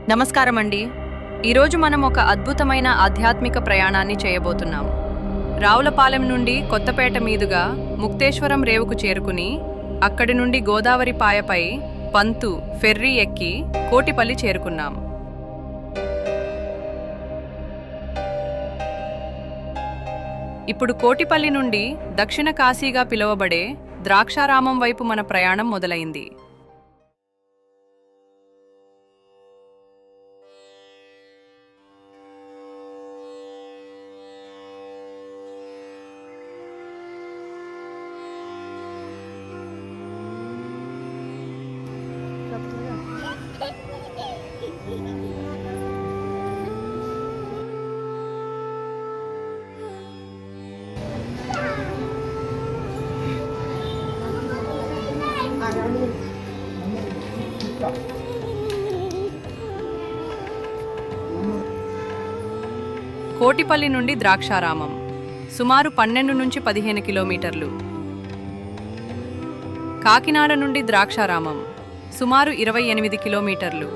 నమస్కారం అండి. ఈరోజు మనం ఒక అద్భుతమైన ఆధ్యాత్మిక ప్రయాణాన్ని చేయబోతున్నాం. రావులపాలెం నుండి కొత్తపేట మీదుగా ముక్తేశ్వరం రేవుకు చేరుకుని అక్కడి నుండి గోదావరి పాయపై పంతు ఫెర్రీ ఎక్కి కోటిపల్లి చేరుకున్నాం. ఇప్పుడు కోటిపల్లి నుండి దక్షిణ కాశీగా పిలువబడే ద్రాక్షారామం వైపు మన ప్రయాణం మొదలైంది. కోటిపల్లి నుండి ద్రాక్షారామం సుమారు 12 నుంచి 15 కిలోమీటర్లు. కాకినాడ నుండి ద్రాక్షారామం సుమారు 28 కిలోమీటర్లు.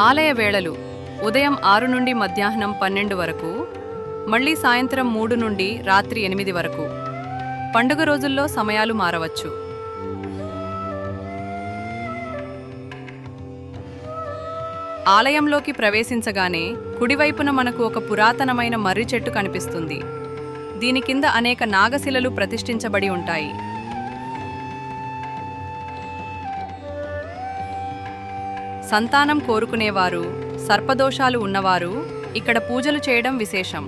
ఆలయ వేళలు ఉదయం 6 నుండి మధ్యాహ్నం 12 వరకు, మళ్లీ సాయంత్రం 3 నుండి రాత్రి 8 వరకు. పండుగ రోజుల్లో సమయాలు మారవచ్చు. ఆలయంలోకి ప్రవేశించగానే కుడివైపున మనకు ఒక పురాతనమైన మర్రి చెట్టు కనిపిస్తుంది. దీని కింద అనేక నాగశిలలు ప్రతిష్ఠించబడి ఉంటాయి. సంతానం కోరుకునేవారు, సర్పదోషాలు ఉన్నవారు ఇక్కడ పూజలు చేయడం విశేషం.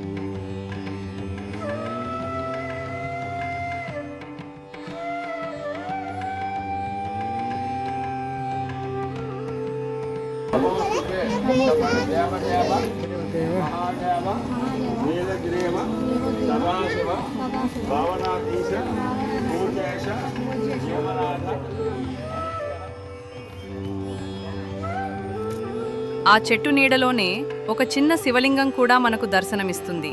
ఆ చెట్టు నీడలోనే ఒక చిన్న శివలింగం కూడా మనకు దర్శనమిస్తుంది.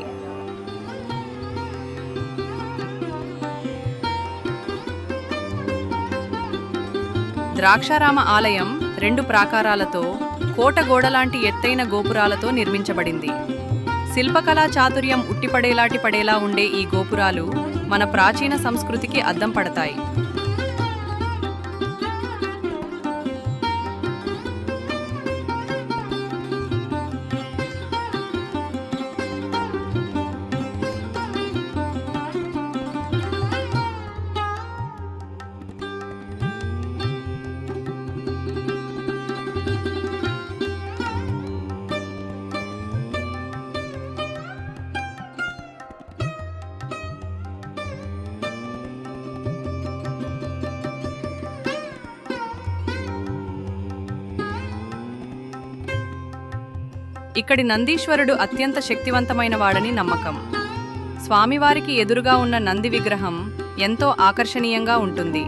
ద్రాక్షారామ ఆలయం 2 ప్రాకారాలతో, కోట గోడలాంటి ఎత్తైన గోపురాలతో నిర్మించబడింది. శిల్పకళా చాతుర్యం ఉట్టిపడేలా ఉండే ఈ గోపురాలు మన ప్రాచీన సంస్కృతికి అద్దం పడతాయి. ఇక్కడి నందీశ్వరుడు అత్యంత శక్తివంతమైన వాడని నమ్మకం. స్వామివారికి ఎదురుగా ఉన్న నంది విగ్రహం ఎంతో ఆకర్షణీయంగా ఉంటుంది.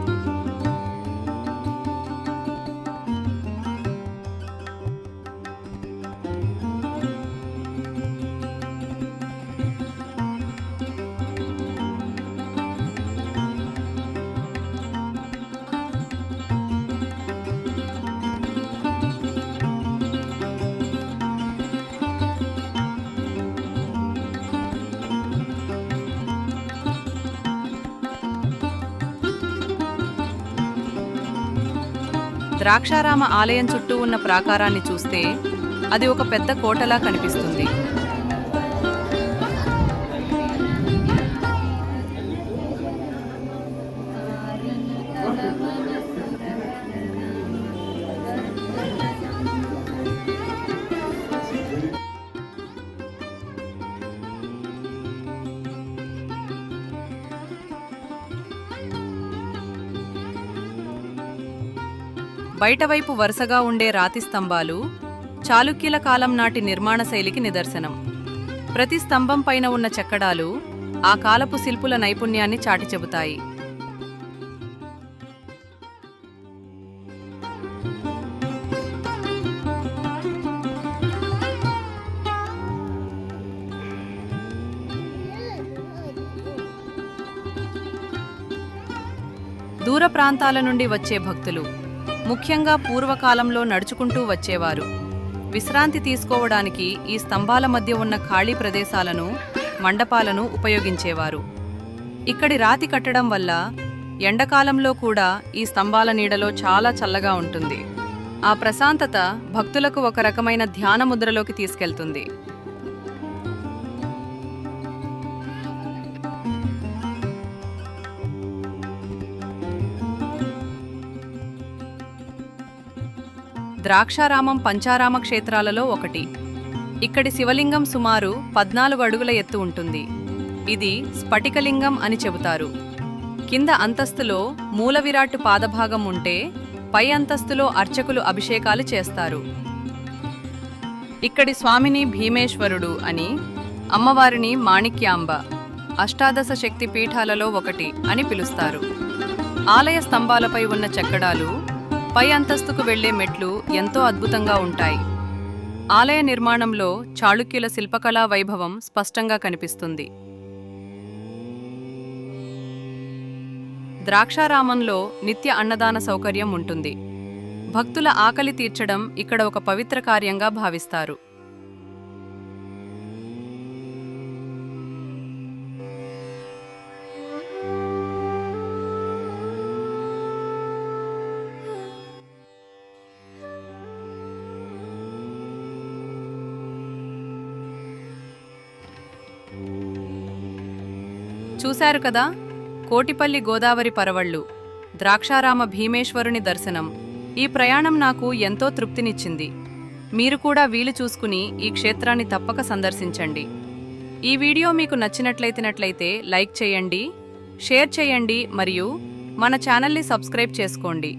ద్రాక్షారామ ఆలయం చుట్టూ ఉన్న ప్రాకారాన్ని చూస్తే అది ఒక పెద్ద కోటలా కనిపిస్తుంది. బయటవైపు వరుసగా ఉండే రాతి స్తంభాలు చాళుక్యుల కాలం నాటి నిర్మాణ శైలికి నిదర్శనం. ప్రతి స్తంభం పైన ఉన్న చెక్కడాలు ఆ కాలపు శిల్పుల నైపుణ్యాన్ని చాటి చెబుతాయి. దూర ప్రాంతాల నుండి వచ్చే భక్తులు, ముఖ్యంగా పూర్వకాలంలో నడుచుకుంటూ వచ్చేవారు, విశ్రాంతి తీసుకోవడానికి ఈ స్తంభాల మధ్య ఉన్న ఖాళీ ప్రదేశాలను, మండపాలను ఉపయోగించేవారు. ఇక్కడి రాతి కట్టడం వల్ల ఎండాకాలంలో కూడా ఈ స్తంభాల నీడలో చాలా చల్లగా ఉంటుంది. ఆ ప్రశాంతత భక్తులకు ఒక రకమైన ధ్యాన ముద్రలోకి తీసుకెళ్తుంది. ద్రాక్షారామం పంచారామ క్షేత్రాలలో ఒకటి. ఇక్కడి శివలింగం సుమారు 14 అడుగుల ఎత్తు ఉంటుంది. ఇది స్ఫటికలింగం అని చెబుతారు. కింద అంతస్తులో మూలవిరాట్టు పాదభాగం ఉంటే పై అంతస్తులో అర్చకులు అభిషేకాలు చేస్తారు. ఇక్కడి స్వామిని భీమేశ్వరుడు అని, అమ్మవారిని మాణిక్యాంబ, అష్టాదశ శక్తి పీఠాలలో ఒకటి అని పిలుస్తారు. ఆలయ స్తంభాలపై ఉన్న చెక్కడాలు, పై అంతస్తుకు వెళ్లే మెట్లు ఎంతో అద్భుతంగా ఉంటాయి. ఆలయ నిర్మాణంలో చాళుక్యుల శిల్పకళా వైభవం స్పష్టంగా కనిపిస్తుంది. ద్రాక్షారామంలో నిత్య అన్నదాన సౌకర్యం ఉంటుంది. భక్తుల ఆకలి తీర్చడం ఇక్కడ ఒక పవిత్ర కార్యంగా భావిస్తారు. చూశారు కదా, కోటిపల్లి గోదావరి పరవళ్ళు, ద్రాక్షారామ భీమేశ్వరుని దర్శనం. ఈ ప్రయాణం నాకు ఎంతో తృప్తినిచ్చింది. మీరు కూడా వీలు చూసుకుని ఈ క్షేత్రాన్ని తప్పక సందర్శించండి. ఈ వీడియో మీకు నచ్చినట్లయితే లైక్ చేయండి, షేర్ చేయండి మరియు మన ఛానల్ని సబ్స్క్రైబ్ చేసుకోండి.